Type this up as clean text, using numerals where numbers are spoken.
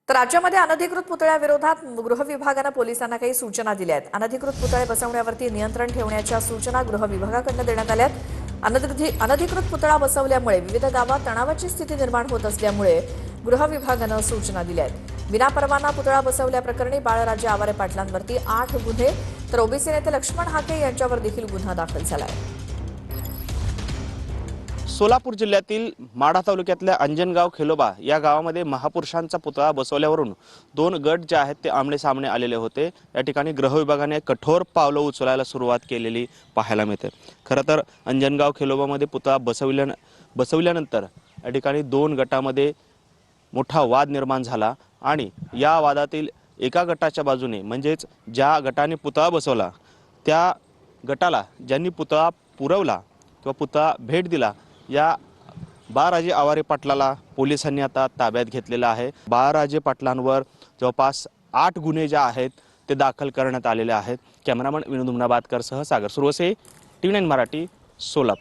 तर राज्यामध्ये अनधिकृत पुतळ्याविरोधात गृह विभागाने पोलिसांना काही सूचना दिल्या आहेत। अनधिकृत पुतळे बसवण्यावरती नियंत्रण ठेवण्याच्या सूचना गृह विभागाकडून देण्यात आल्या आहेत। अनधिकृत पुतळा बसवल्यामुळे विविध गावात तणावाची स्थिती निर्माण होत असल्यामुळे गृह विभागाने सूचना दिल्या आहेत। विनापरवाना पुतळा बसवल्याप्रकरणी बाळराजे आवारे पाटलांवरती 8 गुन्हे तर ओबीसी नेते लक्ष्मण हाके यांच्यावर देखील गुन्हा दाखल झाला आहे। सोलापूर जिल्ह्यातील माढा तालुक्यातल्या अंजनगाव खेलोबा या गावामध्ये महापुरुषांचा पुतळा बसवल्यावरून 2 गट जे आहेत ते आमने सामने आलेले होते। या ठिकाणी गृह विभागाने कठोर पावलं उचलायला सुरुवात केलेली पाहायला मिळते। खरं तर अंजनगाव खेलोबामध्ये पुतळा बसवल्यानंतर या ठिकाणी 2 गटामध्ये मोठा वाद निर्माण झाला आणि या वादातील एका गटाच्या बाजूने म्हणजेच ज्या गटाने पुतळा बसवला त्या गटाला ज्यांनी पुतळा पुरवला किंवा पुतळा भेट दिला या बाळराजे आवारे पाटलाला पोलिसांनी आता ताब्यात घेतलेला आहे। बाळराजे पाटलांवर जवळपास 8 गुन्हे जे आहेत ते दाखल करण्यात आलेले आहेत। कॅमेरामन विनोद उमनाबादकर सह सागर सुरवसे, TV9 मराठी, सोलापूर।